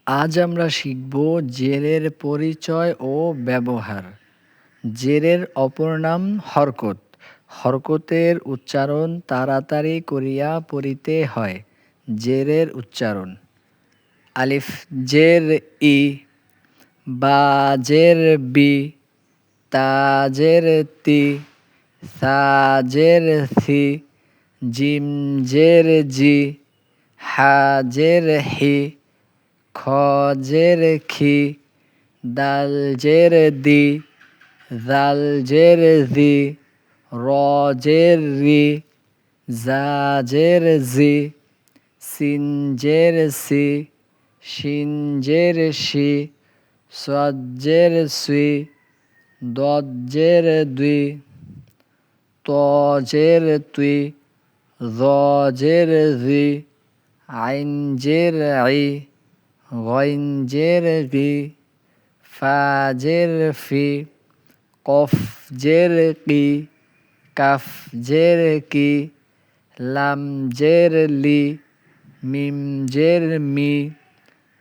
আজ আমরা শিখব জেরের পরিচয় ও ব্যবহার। জেরের অপর নাম হরকত। হরকতের উচ্চারণ তাড়াতাড়ি করিয়া পড়িতে হয়। জেরের উচ্চারণ: আলিফ জের ই, বা জের বি, তা জের তি, সা জের সি, জিম জের জি, হা জের হি, খ জের খি, দাল জের দি, জাল জের জি, র জের রি, জা জের জি, সিন জের সি, শিন জের শি, সদ জের সুই, দদ জের দুই, ত জের তুই, জ জের জি, আইন জের আই, গইন জের গি, ফা জের ফি, কফ জের কি, কাফ জের কি, লাম জের লি, মিম জের মি,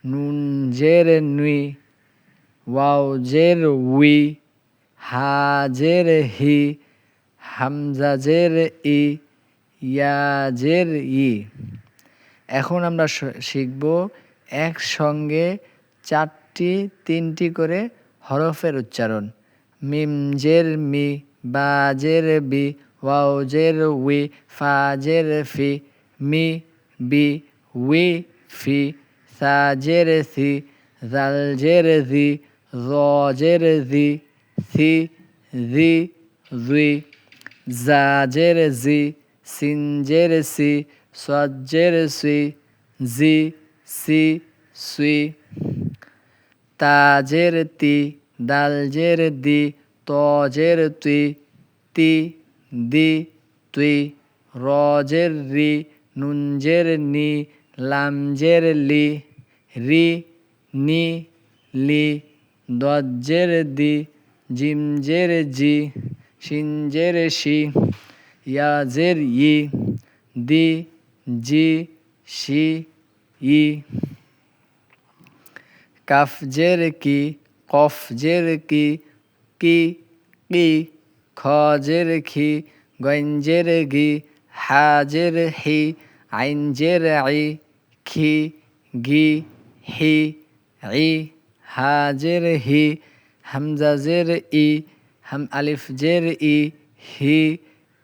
নুন জের নুই, ওয়াও জের উই, হা জের হি, হামজা জের ই, ইয়া জের ই। এখন আমরা শিখব একসঙ্গে তিনটি করে হরফের উচ্চারণ। মিম জের মি, বা জের বি, ওয়াও জের উই, ফা জের ফি, মি বি, উই ফি, সা জের সি, জাল জের জি, জ জের জি, সি জি জুই, জা জের জি, সিন জের সি, সদ জের সুই, জি সি সুই, তা জের তি, দাল জের দি, ত জের তুই, তি দি তুই, র জের রি, নুন জের নি, লাম জের লি, রি নি লি, দদ জের দি, জিম জের জি, শিন জের শি, ইয়া জের ই, দি জি শি ই, কাফ জের কি, কফ জের কি, কি কি, খ জের খি, গইন জের গি, হা জের হি, আইন জের আই, খি গি হি ই, হা জের হি, হামজা জের ই, আলিফ জের ই, হি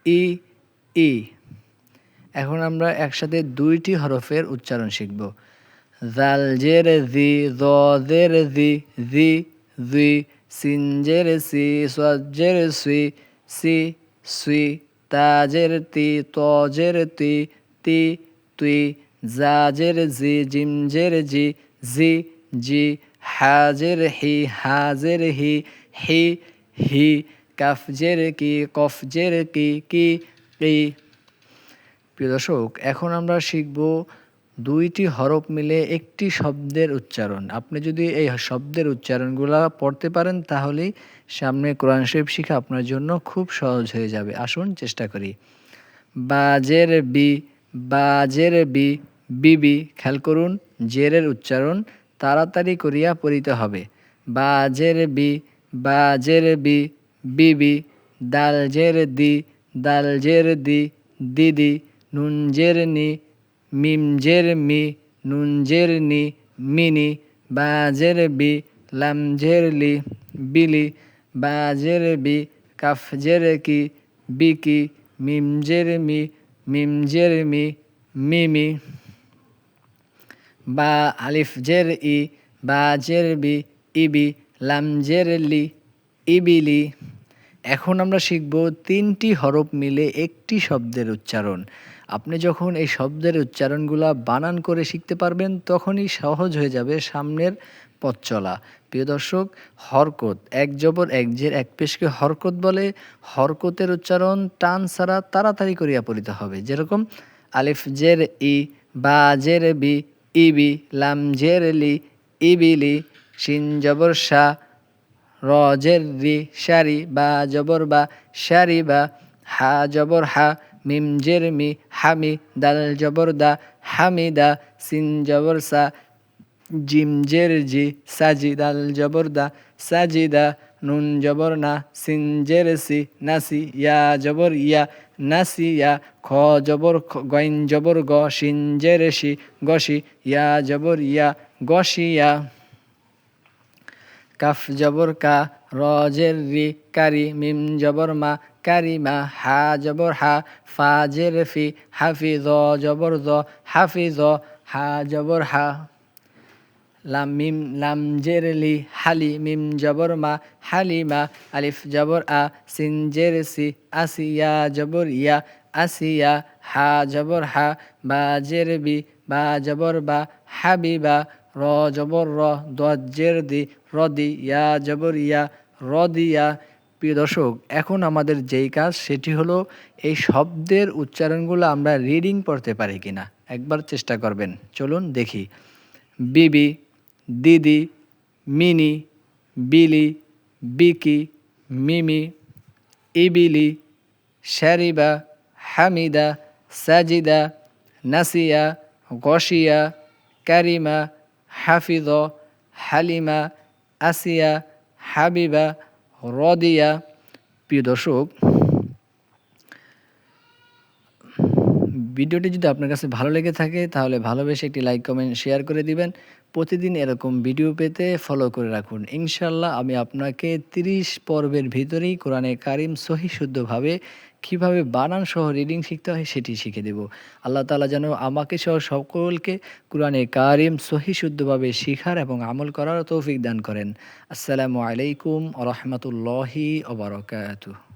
ই ই। এখন আমরা একসাথে দুইটি হরফের উচ্চারণ শিখব। জাল জের জি, জ জের জি, জি জি, সিন জের সি, সদ জের সুই, সি সুই, তা জের তি, ত জের তি, তি তুই, জা জের জি, জিম জের জি, জি জি, হা জের হি, হা জের হি, হি হি, কাফ জের কি, কফ জের কি, কি কি। প্রিয় দর্শক, এখন আমরা শিখব দুইটি হরফ মিলে একটি শব্দের উচ্চারণ। আপনি যদি এই শব্দের উচ্চারণগুলো পড়তে পারেন তাহলেই সামনে কোরআন শরীফ শিখা আপনার জন্য খুব সহজ হয়ে যাবে। আসুন চেষ্টা করি। বাজের বি, বাজের বি, বিবি। খেয়াল করুন, জেরের উচ্চারণ তাড়াতাড়ি করিয়া পড়িতে হবে। বাজের বি, বাজের বি, বিবি। দাল জের দি, দাল জের দি, দিদি। নুন জের নি, মিম জের মি, নুন জের নি, মিনি। বা জের বি, লাম জের লি, বিলি। বা জের বি, কাফ জের কি, বিকি। মিম জের মি, মিম জের মি, মিমি। বা আলিফ জের ই, বা জের বি, ইবি। লাম জের লি, ইবিলি। এখন আমরা শিখব তিনটি হরফ মিলে একটি শব্দের উচ্চারণ। আপনি যখন এই শব্দের উচ্চারণগুলো বানান করে শিখতে পারবেন তখনই সহজ হয়ে যাবে সামনের পথ চলা। প্রিয় দর্শক, হরকত, এক জবর এক জের এক পেশকে হরকত বলে। হরকতের উচ্চারণ টান ছাড়া তাড়াতাড়ি করিয়া পড়িতে হবে। যেরকম আলিফ জের ই, বা জের বি, ইবি। লাম জের লি, ইবিলি। শিন জবর শা, র জের রি, শারি। বা জবর বা, শারি বা। হা জবর হা, মিম জের মি, হামি। দাল জবর দা, হামিদা। সিন জবর সা, জিম জের জি, সাজিদাল জবর দা, সাজিদা, নুন জবর না, সিন জের সি, নাসি, ইয়া জবর ইয়া, নাসিয়া, খ জবর গইন জবর গ, শিন জের শি, গশি, ইয়া জবর ইয়া, গশিয়া, কাফ জবর কা, র জের রি, কারি, মিম জবর মা, কারিমা, হা জবর হা, ফা জের ফি, হাফিজ জবর জ, হাফিজ, হা জবর হা, লাম মিম লাম জের লি, হালি, মিম জবর মা, হালিমা, আলিফ জবর আ, সিন জের সি, আসিয়া জবর ইয়া, আসিয়া, হা জবর হা, বা জের বি, বা জবর বা, হাবিবা, র জবর র, দজ জের দি, রদি, ইয়া জবর ইয়া, রদিয়া। প্রিয় দর্শক, এখন আমাদের যেই কাজ সেটি হলো এই শব্দের উচ্চারণগুলো আমরা রিডিং পড়তে পারি কিনা একবার চেষ্টা করবেন। চলুন দেখি। বিবি, দিদি, মিনি, বিলি, বিকি, মিমি, ইবিলি, শারিবা, হামিদা, সাজিদা, নাসিয়া, গশিয়া, কারিমা, হাফিজ, হালিমা, আসিয়া, হাবিবা, রদিয়া। প্রিয় দর্শক, ভিডিওটি যদি আপনার কাছে ভালো লেগে থাকে তাহলে ভালোবেসে একটি লাইক কমেন্ট শেয়ার করে দিবেন। প্রতিদিন এরকম ভিডিও পেতে ফলো করে রাখুন। ইনশাল্লাহ আমি আপনাকে 30 পর্বের ভিতরেই কোরআনে কারিম সহি শুদ্ধভাবে কীভাবে বানান সহ রিডিং শিখতে হয় সেটি শিখে দেব। আল্লাহ তাআলা যেন আমাকে সহ সকলকে কোরআনে কারিম সহি শুদ্ধভাবে শিখার এবং আমল করার তৌফিক দান করেন। আসসালামু আলাইকুম ওয়া রাহমাতুল্লাহি ওয়া বারাকাতুহু।